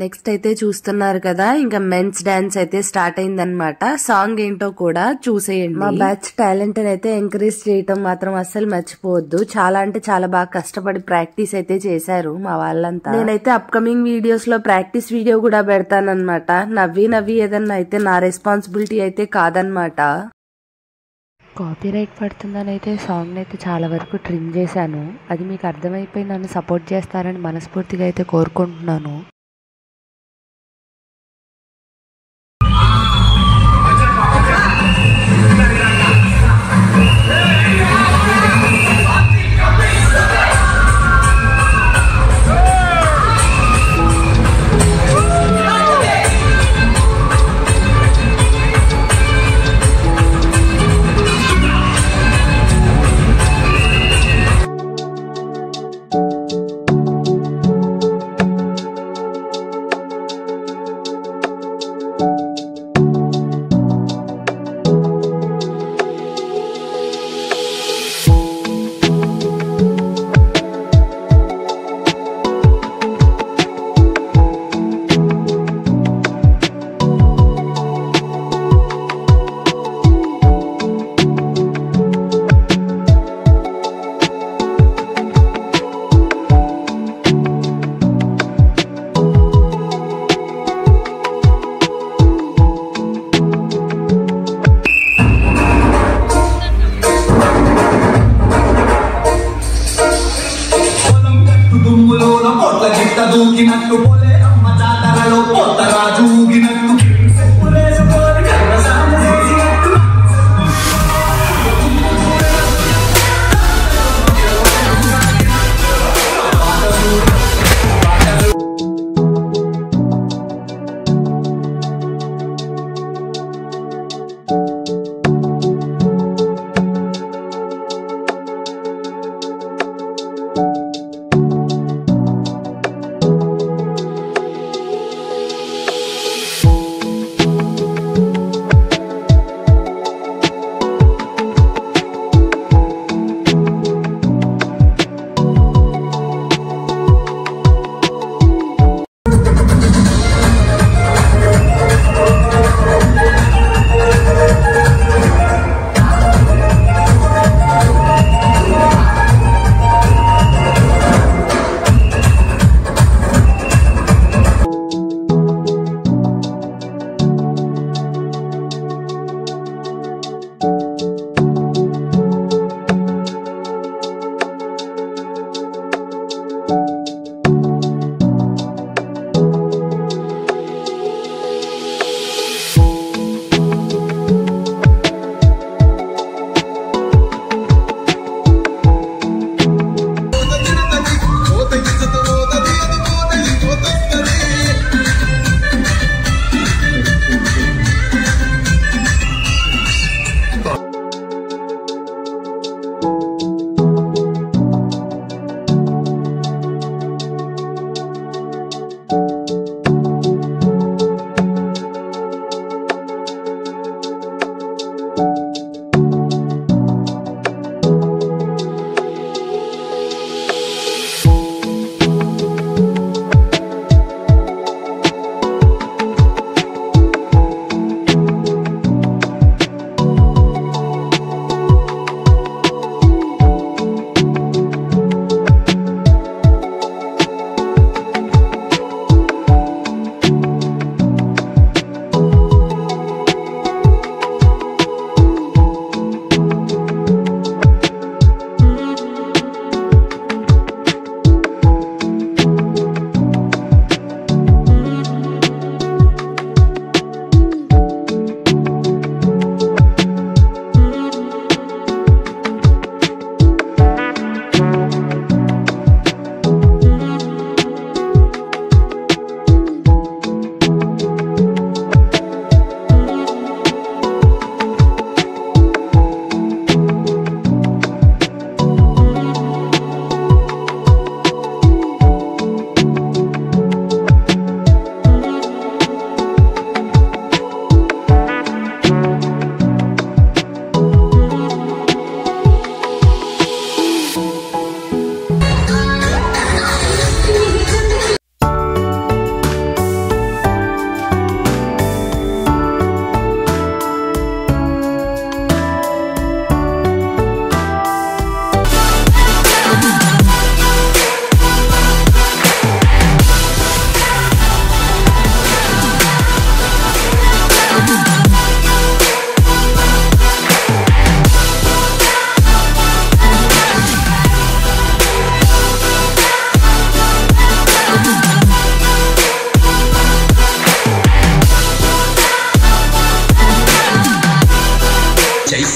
Next అయితే చూస్తున్నారు కదా, ఇంకా మెన్స్ డాన్స్ అయితే స్టార్ట్ అయిందనమాట. సాంగ్ ఏంటో కూడా చూసేయండి. మా బ్యాచ్ టాలెంట్ అయితే ఎంకరేజ్ చేయటం మాత్రం అస్సలు మర్చిపోవద్దు. చాలా అంటే చాలా బాగా కష్టపడి ప్రాక్టీస్ అయితే చేశారు మా వాళ్ళంతా. నేనైతే అప్కమింగ్ వీడియోస్ లో ప్రాక్టీస్ వీడియో కూడా పెడతానన్నమాట. నవ్వి ఏదన్నా అయితే నా రెస్పాన్సిబిలిటీ అయితే కాదనమాట. కాపీరైట్ పడుతుందని అయితే సాంగ్ అయితే చాలా వరకు ట్రిమ్ చేశాను. అది మీకు అర్థమైపోయి నన్ను సపోర్ట్ చేస్తారని మనస్ఫూర్తిగా అయితే కోరుకుంటున్నాను. దూకినట్టు పోలే అమ్మ జాతరలో పోతరాజు ఊగినట్టు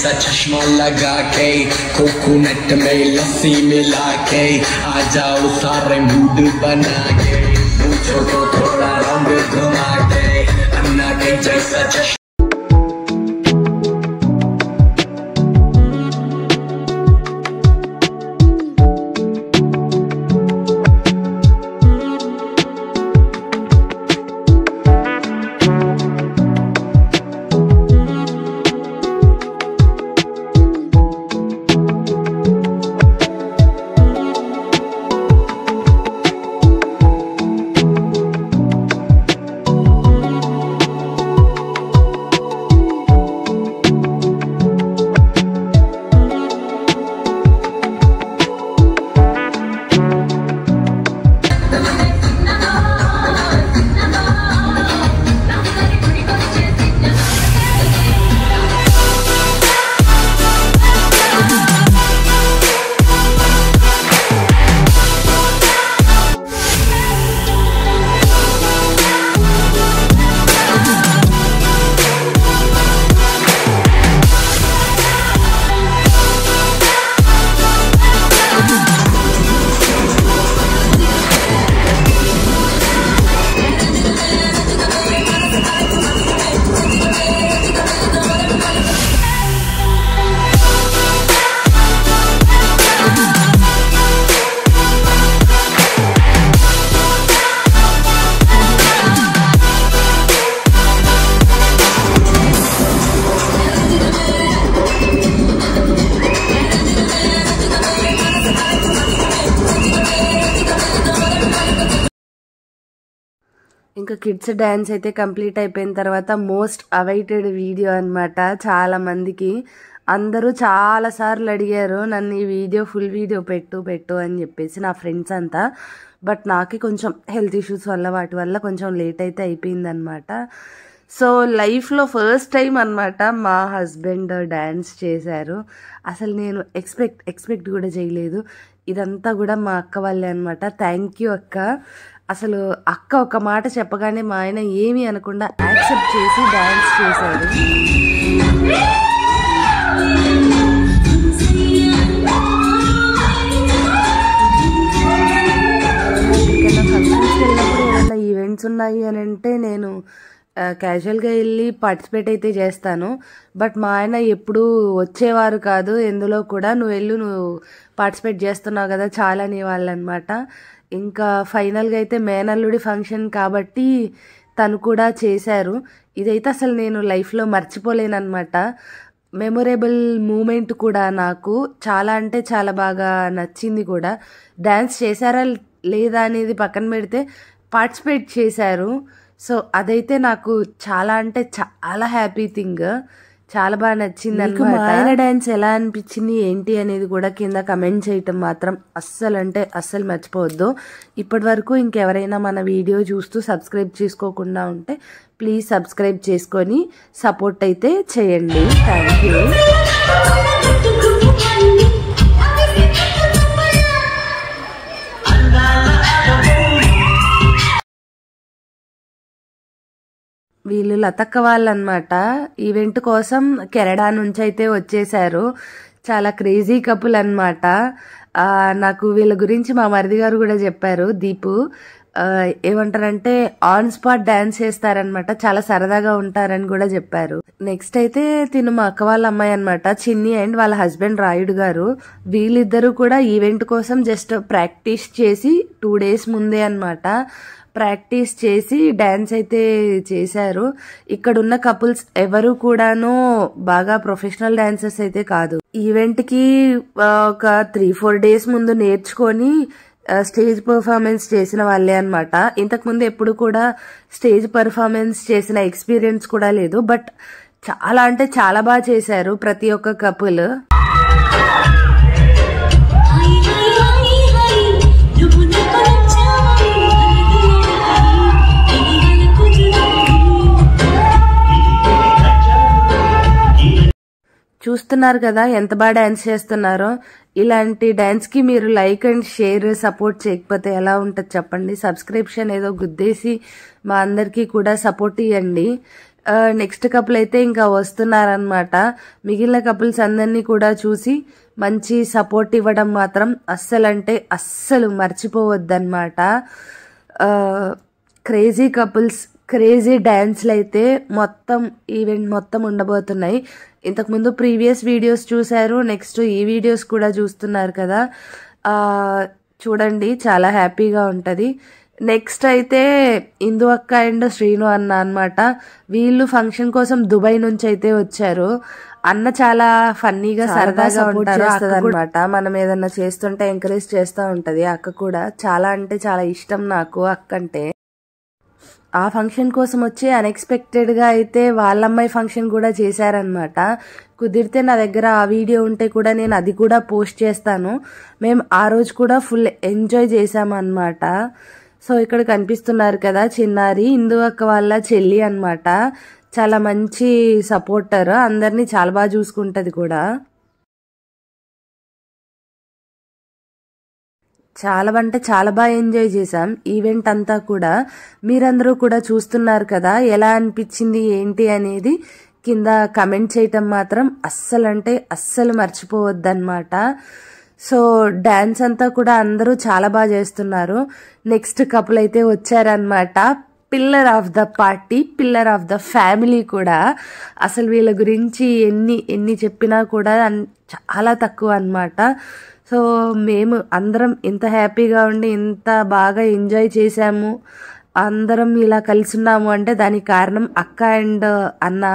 जैसा चश्मा लगा के कोकोनट में लस्सी मिला के आ जाओ सारे मूड बना के पूछो तो थोड़ा रंग घुमा के अन्ना के जैसा चश्मा ఇంకా కిడ్స్ డాన్స్ అయితే కంప్లీట్ అయిపోయిన తర్వాత మోస్ట్ అవైటెడ్ వీడియో అన్నమాట. చాలా మందికి అందరూ చాలా సార్లు అడిగారు నన్ను ఈ వీడియో ఫుల్ వీడియో పెట్టు అని చెప్పేసి నా ఫ్రెండ్స్ అంతా. బట్ నాకు కొంచెం హెల్త్ ఇష్యూస్ వల్ల వాటి వల్ల కొంచెం లేట్ అయితే అయిపోయింది అనమాట. సో లైఫ్లో ఫస్ట్ టైం అనమాట మా హస్బెండ్ డాన్స్ చేశారు. అసలు నేను ఎక్స్పెక్ట్ కూడా చేయలేదు. ఇదంతా కూడా మా అక్క వాళ్ళే అనమాట. థ్యాంక్ యూ అక్క. అసలు అక్క ఒక మాట చెప్పగానే మా ఆయన ఏమీ అనకుండా యాక్సెప్ట్ చేసి డాన్స్ చేశారు. ఫంక్షన్స్కి వెళ్ళినప్పుడు ఏదైనా ఈవెంట్స్ ఉన్నాయి అని అంటే నేను క్యాజువల్గా వెళ్ళి పార్టిసిపేట్ అయితే చేస్తాను. బట్ మా ఆయన ఎప్పుడూ వచ్చేవారు కాదు ఎందులో కూడా. నువ్వు పార్టిసిపేట్ చేస్తున్నావు కదా చాలా నీ వాళ్ళు అనమాట. ఇంకా ఫైనల్గా అయితే మేనల్లుడి ఫంక్షన్ కాబట్టి తను కూడా చేశారు. ఇదైతే అసలు నేను లైఫ్లో మర్చిపోలేనమాట. మెమొరబుల్ మూమెంట్ కూడా నాకు చాలా అంటే చాలా బాగా నచ్చింది కూడా. డ్యాన్స్ చేశారా లేదా అనేది పక్కన పెడితే పార్టిసిపేట్ చేశారు. సో అదైతే నాకు చాలా అంటే చాలా హ్యాపీ థింగ్. చాలా బాగా నచ్చింది అనమాట. మా ఆయన డాన్స్ ఎలా అనిపించింది ఏంటి అనేది కూడా కింద కమెంట్ చేయటం మాత్రం అస్సలు మర్చిపోవద్దు. ఇప్పటి వరకు ఇంకెవరైనా మన వీడియో చూస్తూ సబ్స్క్రైబ్ చేసుకోకుండా ఉంటే ప్లీజ్ సబ్స్క్రైబ్ చేసుకొని సపోర్ట్ అయితే చేయండి. Thank you. వీళ్ళు లతక్క వాళ్ళు అనమాట. ఈవెంట్ కోసం కెనడా నుంచి అయితే వచ్చేసారు. చాలా క్రేజీ కపుల్ అనమాట. నాకు వీళ్ళ గురించి మా మరిది గారు కూడా చెప్పారు. దీపు ఏమంటారంటే ఆన్ స్పాట్ డాన్స్ చేస్తారనమాట. చాలా సరదాగా ఉంటారని కూడా చెప్పారు. నెక్స్ట్ అయితే తిను మా అక్క వాళ్ళ అమ్మాయి అనమాట, చిన్ని అండ్ వాళ్ళ హస్బెండ్ రాయుడు గారు. వీళ్ళిద్దరూ కూడా ఈవెంట్ కోసం జస్ట్ ప్రాక్టీస్ చేసి 2 days ముందే అనమాట ప్రాక్టీస్ చేసి డాన్స్ అయితే చేశారు. ఇక్కడున్న కపుల్స్ ఎవరు కూడాను బాగా ప్రొఫెషనల్ డాన్సర్స్ అయితే కాదు. ఈవెంట్ కి ఒక 3-4 days ముందు నేర్చుకొని స్టేజ్ పర్ఫార్మెన్స్ చేసిన వాళ్ళే అనమాట. ఇంతకు ముందు ఎప్పుడు కూడా స్టేజ్ పర్ఫార్మెన్స్ చేసిన ఎక్స్పీరియన్స్ కూడా లేదు. బట్ చాలా అంటే చాలా బాగా చేశారు ప్రతి ఒక్క కపుల్. చూస్తున్నారు కదా ఎంత బాగా డాన్స్ చేస్తున్నారో. ఇలాంటి డాన్స్ కి మీరు లైక్ అండ్ షేర్ సపోర్ట్ చేయకపోతే ఎలా ఉంటుంది చెప్పండి. సబ్స్క్రిప్షన్ ఏదో గుద్దేసి మా అందరికీ కూడా సపోర్ట్ ఇవ్వండి. నెక్స్ట్ కపుల్ అయితే ఇంకా వస్తున్నారనమాట. మిగిలిన కపుల్స్ అందరినీ కూడా చూసి మంచి సపోర్ట్ ఇవ్వడం మాత్రం అస్సలు మర్చిపోవద్దన్నమాట. క్రేజీ కపుల్స్, క్రేజీ డ్యాన్స్లు అయితే మొత్తం ఈవెంట్ మొత్తం ఉండబోతున్నాయి. ఇంతకుముందు ప్రీవియస్ వీడియోస్ చూశారు, నెక్స్ట్ ఈ వీడియోస్ కూడా చూస్తున్నారు కదా. చూడండి, చాలా హ్యాపీగా ఉంటుంది. నెక్స్ట్ అయితే ఇందు అక్క అండ్ శ్రీను అన్న అనమాట. వీళ్ళు ఫంక్షన్ కోసం దుబాయ్ నుంచి అయితే వచ్చారు. అన్న చాలా ఫన్నీగా సరదాగా సపోర్ట్ చేస్తుంది అనమాట. మనం ఏదన్నా చేస్తుంటే ఎంకరేజ్ చేస్తూ ఉంటది. అక్క కూడా చాలా చాలా ఇష్టం నాకు అక్క అంటే. ఆ ఫంక్షన్ కోసం వచ్చి అన్ఎక్స్పెక్టెడ్ గా అయితే వాళ్ళమ్మాయి ఫంక్షన్ కూడా చేశారనమాట. కుదిరితే నా దగ్గర ఆ వీడియో ఉంటే కూడా నేను అది కూడా పోస్ట్ చేస్తాను. మేము ఆ రోజు కూడా ఫుల్ ఎంజాయ్ చేసామన్నమాట. సో ఇక్కడ కనిపిస్తున్నారు కదా చిన్నారి, ఇందు అక్క వాళ్ళ చెల్లి అనమాట. చాలా మంచి సపోర్టర్, అందరినీ చాలా బాగా చూసుకుంటది కూడా. చాలా బాగా ఎంజాయ్ చేసాం ఈవెంట్ అంతా కూడా. మీరందరూ కూడా చూస్తున్నారు కదా, ఎలా అనిపించింది ఏంటి అనేది కింద కమెంట్ చేయటం మాత్రం అస్సలు మర్చిపోవద్దన్నమాట. సో డాన్స్ అంతా కూడా అందరూ చాలా బాగా చేస్తున్నారు. నెక్స్ట్ కపుల్ అయితే వచ్చారనమాట. Pillar of the party, pillar of the family కూడా. అసలు వీళ్ళ గురించి ఎన్ని చెప్పినా కూడా చాలా తక్కువ అన్నమాట. సో మేము అందరం ఇంత హ్యాపీగా ఉండి ఇంత బాగా ఎంజాయ్ చేసాము, అందరం ఇలా కలిసి ఉన్నాము అంటే దానికి కారణం అక్క అండ్ అన్న.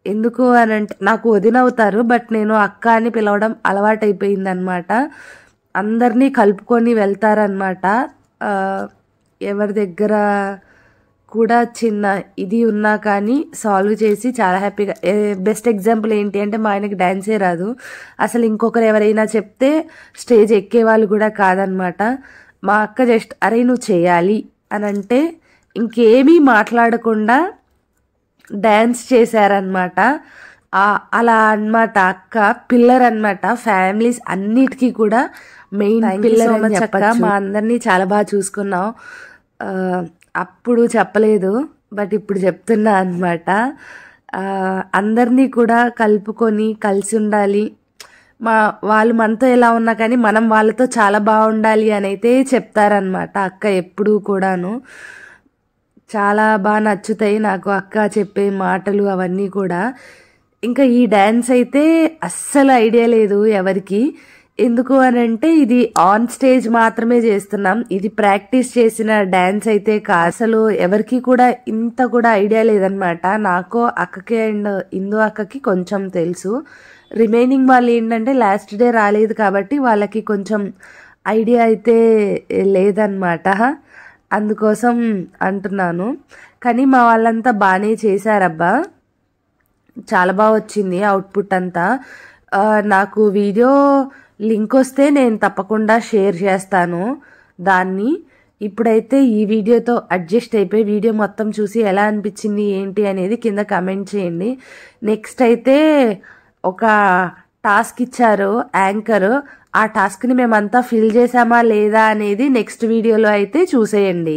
ఎందుకు అని అంటే నాకు వదినవుతారు, బట్ నేను అక్క అని పిలవడం అలవాటైపోయింది అనమాట. అందరినీ కలుపుకొని వెళ్తారనమాట. ఎవరి దగ్గర కూడా చిన్న ఇది ఉన్నా కానీ సాల్వ్ చేసి చాలా హ్యాపీగా. బెస్ట్ ఎగ్జాంపుల్ ఏంటి అంటే మా ఆయనకి డాన్సే రాదు. అసలు ఇంకొకరు ఎవరైనా చెప్తే స్టేజ్ ఎక్కేవాళ్ళు కూడా కాదనమాట. మా అక్క జస్ట్ అరే నువ్వు చేయాలి అని అంటే ఇంకేమీ మాట్లాడకుండా డాన్స్ చేశారనమాట. అలా అన్నమాట అక్క పిల్లర్ అనమాట. ఫ్యామిలీస్ అన్నిటికీ కూడా మెయిన్ పిల్లర్ అని చెప్పచ్చు. మా అందరినీ చాలా బాగా చూసుకున్నాం. అప్పుడు చెప్పలేదు, బట్ ఇప్పుడు చెప్తున్నా అనమాట. అందరినీ కూడా కలుపుకొని కలిసి ఉండాలి. వాళ్ళు మనతో ఎలా ఉన్నా కానీ మనం వాళ్ళతో చాలా బాగుండాలి అని అయితే చెప్తారనమాట అక్క ఎప్పుడూ కూడాను. చాలా బాగా నచ్చుతాయి నాకు అక్క చెప్పే మాటలు అవన్నీ కూడా. ఇంకా ఈ డ్యాన్స్ అయితే అస్సలు ఐడియా లేదు ఎవరికి. ఎందుకు అని అంటే ఇది ఆన్ స్టేజ్ మాత్రమే చేస్తున్నాం, ఇది ప్రాక్టీస్ చేసిన డ్యాన్స్ అయితే కాదు. అసలు ఎవరికి కూడా ఇంత కూడా ఐడియా లేదనమాట. నాకు అక్కకి అండ్ ఇందు అక్కకి కొంచెం తెలుసు. రిమైనింగ్ వాళ్ళు ఏంటంటే లాస్ట్ డే రాలేదు కాబట్టి వాళ్ళకి కొంచెం ఐడియా అయితే లేదనమాట. అందుకోసం అంటున్నాను. కానీ మా వాళ్ళంతా బాగానే చేశారబ్బా, చాలా బాగా వచ్చింది అవుట్పుట్ అంతా. నాకు వీడియో లింక్ వస్తే నేను తప్పకుండా షేర్ చేస్తాను దాన్ని. ఇప్పుడైతే ఈ వీడియోతో అడ్జస్ట్ అయిపోయి వీడియో మొత్తం చూసి ఎలా అనిపించింది ఏంటి అనేది కింద కమెంట్ చేయండి. నెక్స్ట్ అయితే ఒక టాస్క్ ఇచ్చారు యాంకర్. ఆ టాస్క్ని మేమంతా ఫిల్ చేసామా లేదా అనేది నెక్స్ట్ వీడియోలో అయితే చూసేయండి.